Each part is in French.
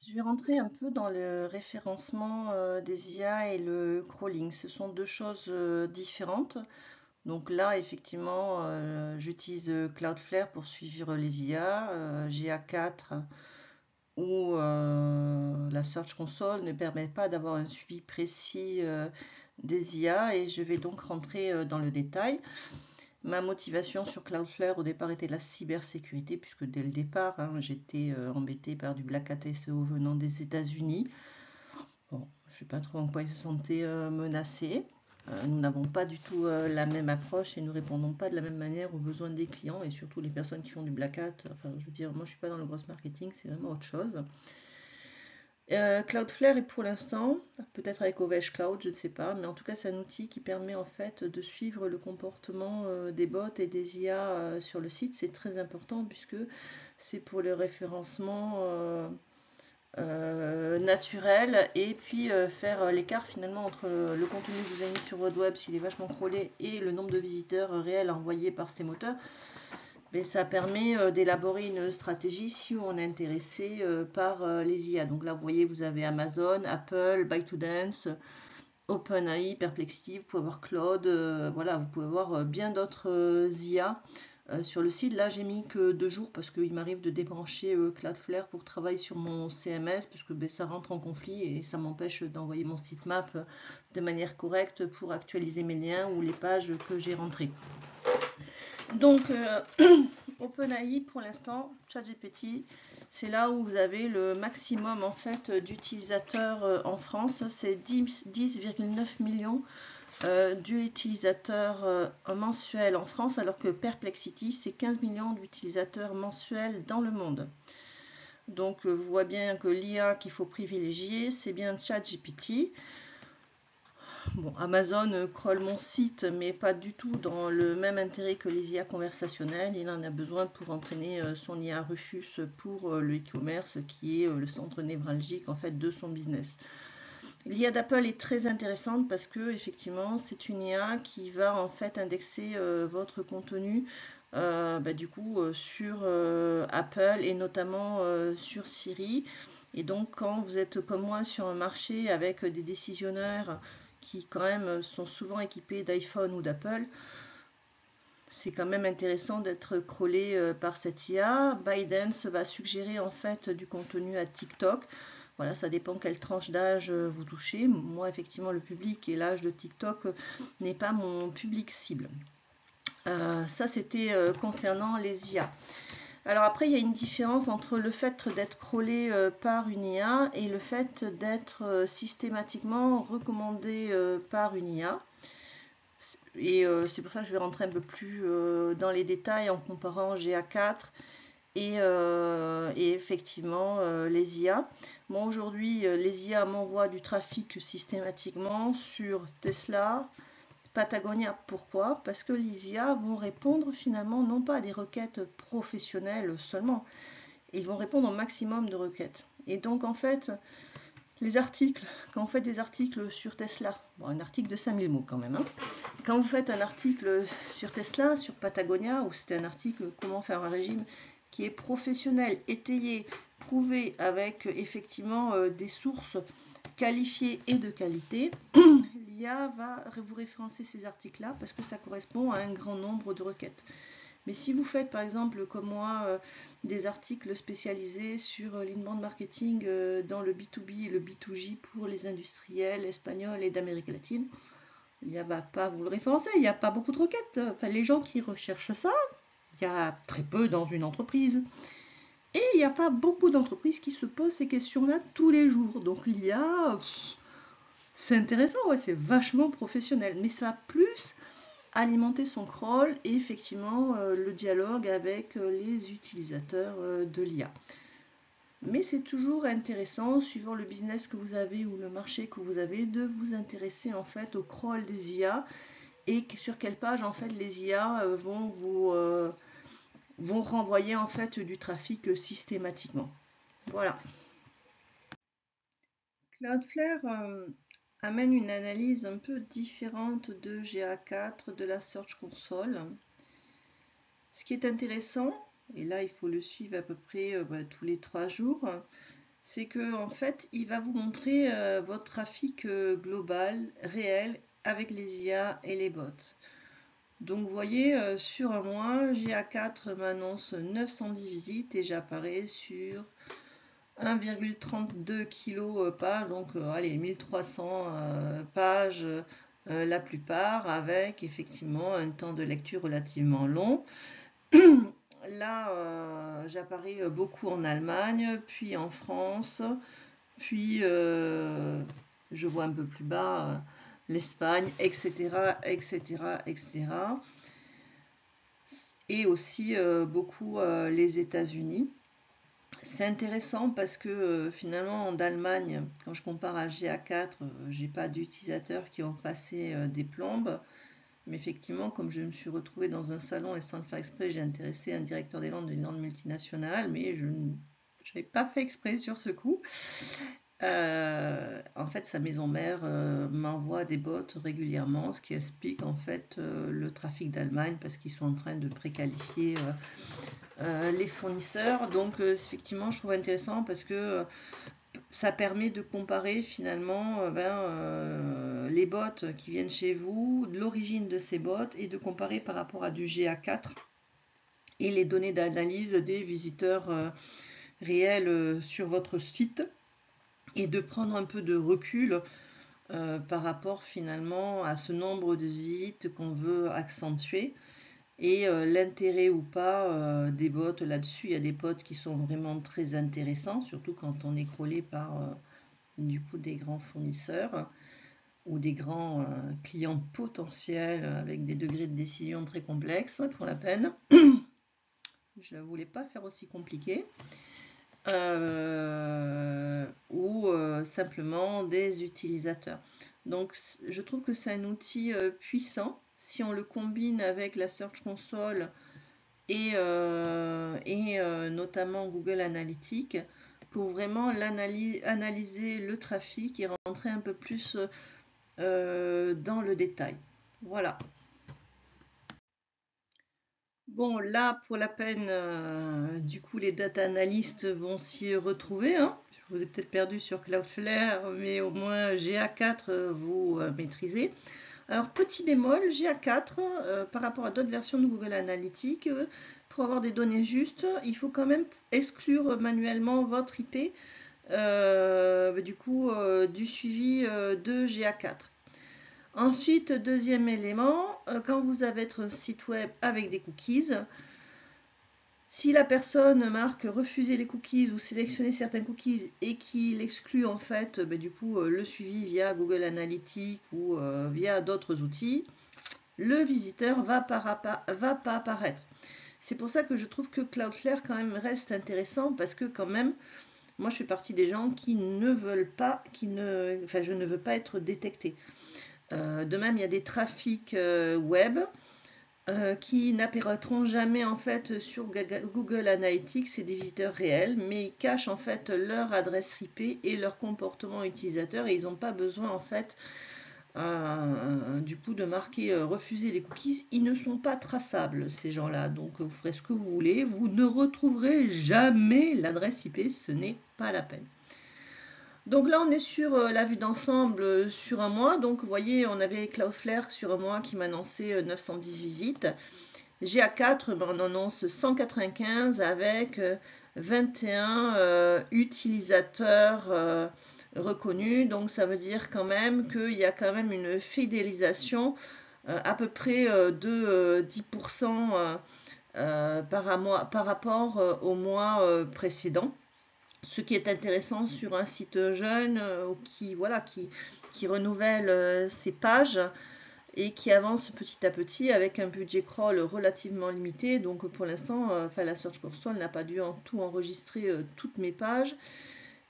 Je vais rentrer un peu dans le référencement des IA et le crawling. Ce sont deux choses différentes. Donc là, effectivement, j'utilise Cloudflare pour suivre les IA. GA4 ou la Search Console ne permet pas d'avoir un suivi précis des IA et je vais donc rentrer dans le détail. Ma motivation sur Cloudflare au départ était la cybersécurité, puisque dès le départ, hein, j'étais embêtée par du Black Hat SEO venant des États-Unis. Bon, je ne sais pas trop en quoi ils se sentaient menacés. Nous n'avons pas du tout la même approche et nous répondons pas de la même manière aux besoins des clients et surtout les personnes qui font du Black Hat. Enfin, je veux dire, moi je suis pas dans le gross marketing, c'est vraiment autre chose. Cloudflare est pour l'instant, peut-être avec OVH Cloud, je ne sais pas, mais en tout cas c'est un outil qui permet en fait de suivre le comportement des bots et des IA sur le site. C'est très important puisque c'est pour le référencement naturel et puis faire l'écart finalement entre le contenu que vous avez mis sur votre web s'il est vachement crawlé et le nombre de visiteurs réels envoyés par ces moteurs. Mais ça permet d'élaborer une stratégie si on est intéressé par les IA. Donc là, vous voyez, vous avez Amazon, Apple, ByteDance, OpenAI, Perplexity, vous pouvez avoir Claude, voilà, vous pouvez avoir bien d'autres IA sur le site. Là, j'ai mis que 2 jours parce qu'il m'arrive de débrancher Cloudflare pour travailler sur mon CMS parce que ben, ça rentre en conflit et ça m'empêche d'envoyer mon sitemap de manière correcte pour actualiser mes liens ou les pages que j'ai rentrées. Donc, OpenAI pour l'instant, ChatGPT, c'est là où vous avez le maximum en fait d'utilisateurs en France. C'est 10,9 millions d'utilisateurs mensuels en France, alors que Perplexity, c'est 15 millions d'utilisateurs mensuels dans le monde. Donc, vous voyez bien que l'IA qu'il faut privilégier, c'est bien ChatGPT. Bon, Amazon crawl mon site, mais pas du tout dans le même intérêt que les IA conversationnelles. Il en a besoin pour entraîner son IA Rufus pour le e-commerce, qui est le centre névralgique en fait de son business. L'IA d'Apple est très intéressante parce que effectivement, c'est une IA qui va en fait indexer votre contenu du coup sur Apple et notamment sur Siri. Et donc, quand vous êtes comme moi sur un marché avec des décisionnaires qui quand même sont souvent équipés d'iPhone ou d'Apple, c'est quand même intéressant d'être crawlé par cette IA. ByteDance va suggérer en fait du contenu à TikTok. Voilà, ça dépend quelle tranche d'âge vous touchez. Moi, effectivement, le public et l'âge de TikTok n'est pas mon public cible. Ça, c'était concernant les IA. Alors après, il y a une différence entre le fait d'être crawlé par une IA et le fait d'être systématiquement recommandé par une IA. Et c'est pour ça que je vais rentrer un peu plus dans les détails en comparant GA4 et effectivement les IA. Moi aujourd'hui, les IA m'envoient du trafic systématiquement sur Tesla, Patagonia. Pourquoi? Parce que les IA vont répondre finalement non pas à des requêtes professionnelles seulement, ils vont répondre au maximum de requêtes. Et donc en fait, les articles, quand vous faites des articles sur Tesla, bon, un article de 5000 mots quand même, hein, quand vous faites un article sur Tesla, sur Patagonia, ou c'était un article comment faire un régime qui est professionnel, étayé, prouvé avec effectivement des sources qualifiées et de qualité, l'IA va vous référencer ces articles-là parce que ça correspond à un grand nombre de requêtes. Mais si vous faites par exemple comme moi des articles spécialisés sur l'inbound marketing dans le B2B et le B2J pour les industriels espagnols et d'Amérique latine, il ne va pas vous le référencer, il n'y a pas beaucoup de requêtes. Enfin, les gens qui recherchent ça, il y a très peu dans une entreprise. Et il n'y a pas beaucoup d'entreprises qui se posent ces questions-là tous les jours. Donc l'IA, c'est intéressant, ouais, c'est vachement professionnel. Mais ça a plus alimenter son crawl et effectivement le dialogue avec les utilisateurs de l'IA. Mais c'est toujours intéressant, suivant le business que vous avez ou le marché que vous avez, de vous intéresser en fait au crawl des IA et sur quelle page en fait les IA vont renvoyer en fait du trafic systématiquement. Voilà. Cloudflare amène une analyse un peu différente de GA4, de la Search Console. Ce qui est intéressant, et là il faut le suivre à peu près tous les 3 jours, c'est que en fait, il va vous montrer votre trafic global, réel, avec les IA et les bots. Donc vous voyez, sur un mois, GA4 m'annonce 910 visites et j'apparais sur 1,32 kg page, donc allez, 1300 pages la plupart, avec effectivement un temps de lecture relativement long. Là, j'apparais beaucoup en Allemagne, puis en France, puis je vois un peu plus bas l'Espagne, etc., etc., etc. Et aussi beaucoup les États-Unis. C'est intéressant parce que finalement en Allemagne, quand je compare à GA4, j'ai pas d'utilisateurs qui ont passé des plombes. Mais effectivement, comme je me suis retrouvée dans un salon et sans le faire exprès, j'ai intéressé un directeur des ventes d'une grande multinationale, mais je n'avais pas fait exprès sur ce coup. En fait, sa maison mère m'envoie des bots régulièrement, ce qui explique en fait le trafic d'Allemagne parce qu'ils sont en train de préqualifier les fournisseurs. Donc, effectivement, je trouve intéressant parce que ça permet de comparer finalement les bots qui viennent chez vous, l'origine de ces bots et de comparer par rapport à du GA4 et les données d'analyse des visiteurs réels sur votre site et de prendre un peu de recul par rapport finalement à ce nombre de visites qu'on veut accentuer et l'intérêt ou pas des bots là-dessus. Il y a des bots qui sont vraiment très intéressants, surtout quand on est crawlé par du coup des grands fournisseurs ou des grands clients potentiels avec des degrés de décision très complexes pour la peine. Je ne voulais pas faire aussi compliqué. Ou simplement des utilisateurs. Donc je trouve que c'est un outil puissant si on le combine avec la Search Console et notamment Google Analytics pour vraiment analyser le trafic et rentrer un peu plus dans le détail. Voilà. Bon, là, pour la peine, du coup, les data analystes vont s'y retrouver, hein. Je vous ai peut-être perdu sur Cloudflare, mais au moins GA4, vous maîtrisez. Alors, petit bémol, GA4, par rapport à d'autres versions de Google Analytics, pour avoir des données justes, il faut quand même exclure manuellement votre IP, du coup, du suivi de GA4. Ensuite, deuxième élément, quand vous avez votre site web avec des cookies, si la personne marque refuser les cookies ou sélectionner certains cookies et qu'il exclut en fait du coup le suivi via Google Analytics ou via d'autres outils, le visiteur va pas apparaître. C'est pour ça que je trouve que Cloudflare quand même reste intéressant parce que quand même, moi je fais partie des gens qui ne veulent pas, je ne veux pas être détecté. De même, il y a des trafics web qui n'apparaîtront jamais en fait sur Google Analytics, c'est des visiteurs réels, mais ils cachent en fait leur adresse IP et leur comportement utilisateur et ils n'ont pas besoin en fait du coup de marquer refuser les cookies. Ils ne sont pas traçables ces gens-là, donc vous ferez ce que vous voulez, vous ne retrouverez jamais l'adresse IP, ce n'est pas la peine. Donc là, on est sur la vue d'ensemble sur un mois. Donc vous voyez, on avait Cloudflare sur un mois qui m'annonçait 910 visites. GA4 on annonce 195 avec 21 utilisateurs reconnus. Donc ça veut dire quand même qu'il y a quand même une fidélisation à peu près de 10% par rapport au mois précédent. Ce qui est intéressant sur un site jeune qui renouvelle ses pages et qui avance petit à petit avec un budget crawl relativement limité. Donc pour l'instant, la Search Console n'a pas dû tout enregistrer toutes mes pages.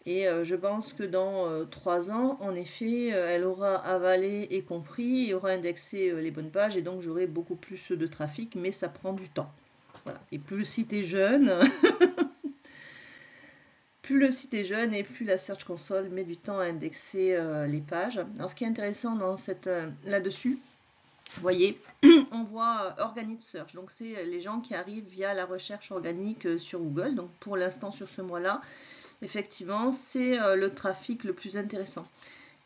Et je pense que dans 3 ans, en effet, elle aura avalé et compris, et aura indexé les bonnes pages, et donc j'aurai beaucoup plus de trafic, mais ça prend du temps. Voilà. Et plus le site est jeune, plus le site est jeune et plus la Search Console met du temps à indexer les pages. Alors ce qui est intéressant dans là-dessus, vous voyez, on voit Organic Search, donc c'est les gens qui arrivent via la recherche organique sur Google. Donc pour l'instant sur ce mois-là, effectivement, c'est le trafic le plus intéressant.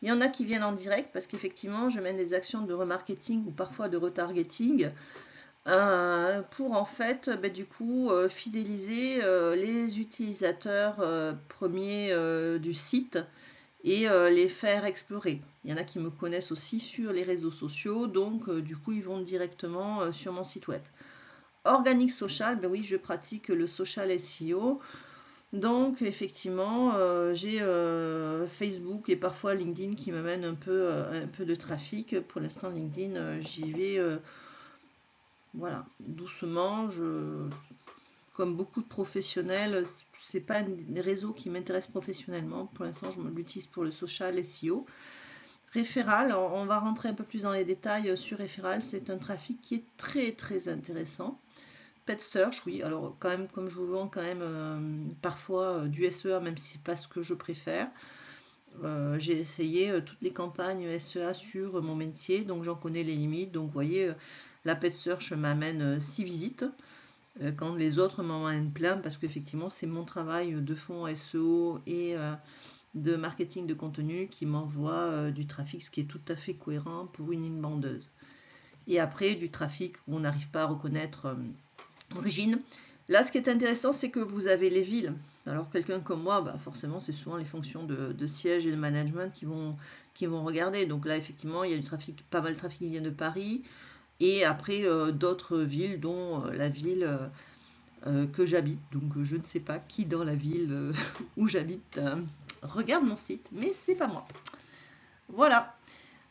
Il y en a qui viennent en direct parce qu'effectivement, je mène des actions de remarketing ou parfois de retargeting pour en fait, du coup, fidéliser les utilisateurs premiers du site et les faire explorer. Il y en a qui me connaissent aussi sur les réseaux sociaux, donc du coup, ils vont directement sur mon site web. Organic social, ben oui, je pratique le social SEO. Donc effectivement, j'ai Facebook et parfois LinkedIn qui m'amènent un peu de trafic. Pour l'instant, LinkedIn, j'y vais voilà, doucement. Comme beaucoup de professionnels, c'est pas un réseau qui m'intéresse professionnellement. Pour l'instant, je l'utilise pour le social SEO. Référal, on va rentrer un peu plus dans les détails sur Référal. C'est un trafic qui est très très intéressant. Pet Search, oui, alors quand même, comme je vous vends quand même parfois du SEA, même si c'est pas ce que je préfère. J'ai essayé toutes les campagnes SEA sur mon métier, donc j'en connais les limites. Donc vous voyez, la Pet Search m'amène 6 visites, quand les autres m'emmènent plein, parce qu'effectivement c'est mon travail de fond SEO et de marketing de contenu qui m'envoie du trafic, ce qui est tout à fait cohérent pour une inboundeuse. Et après, du trafic où on n'arrive pas à reconnaître origine. Là, ce qui est intéressant, c'est que vous avez les villes. Alors, quelqu'un comme moi, forcément, c'est souvent les fonctions de siège et de management qui vont regarder. Donc là, effectivement, il y a du trafic, pas mal de trafic qui vient de Paris. Et après, d'autres villes, dont la ville que j'habite. Donc, je ne sais pas qui dans la ville où j'habite regarde mon site, mais c'est pas moi. Voilà.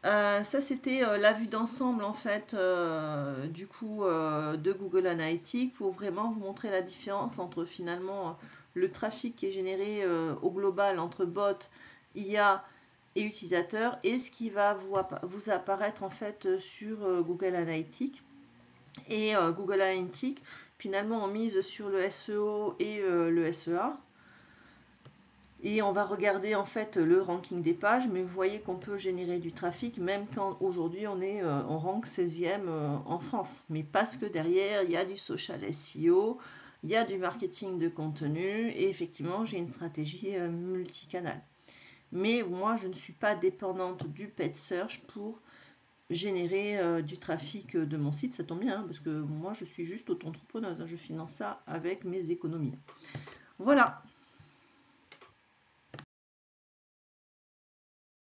Ça c'était la vue d'ensemble en fait du coup de Google Analytics pour vraiment vous montrer la différence entre finalement le trafic qui est généré au global entre bots, IA et utilisateurs et ce qui va vous apparaître en fait sur Google Analytics. Et Google Analytics finalement on mise sur le SEO et le SEA. Et on va regarder en fait le ranking des pages, mais vous voyez qu'on peut générer du trafic même quand aujourd'hui on rank 16e en France. Mais parce que derrière, il y a du social SEO, il y a du marketing de contenu, et effectivement, j'ai une stratégie multicanal. Mais moi, je ne suis pas dépendante du paid search pour générer du trafic de mon site. Ça tombe bien, hein, parce que moi, je suis juste auto-entrepreneuse. Je finance ça avec mes économies. Voilà.